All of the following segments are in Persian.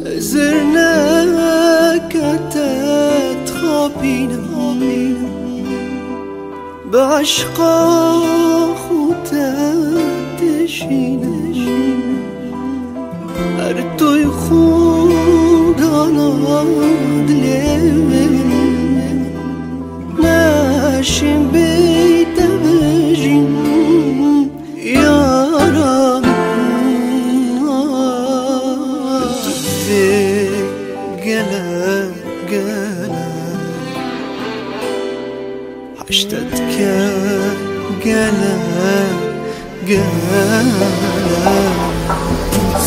زرناك تتخابينا بعشقا خوتتشينا هرتو يخودانا دلين ناشم بيت بجين يا رب قلا حشتتك قلا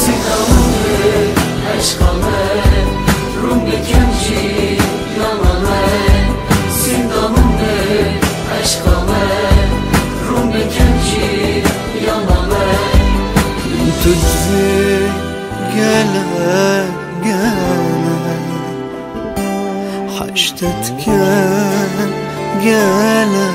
Sidamet, aşkamet, rum bekenci yanamet. Sidamet, aşkamet, rum bekenci yanamet. تجزي قلا حشتتك قلا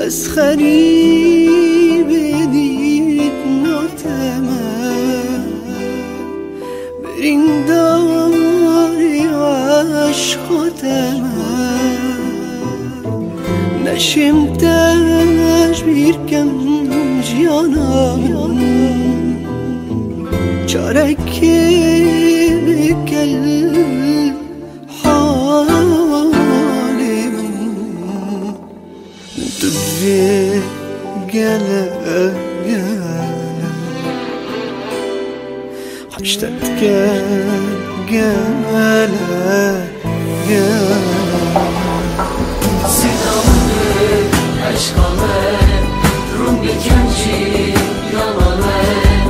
أسخري بديت نتمام برنداري عشق تمام نشمتاش بيركم جيانام çareki بكل تبي قلا حشتتك قلا Sidamet, aşkamet, rum bekenci yanamet.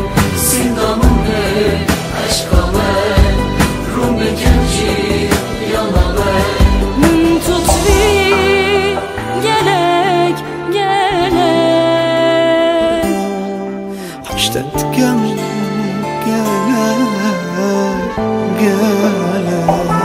Sidamet, aşkamet, rum bekenci yanamet. Tutvi gelek حشتتك قلا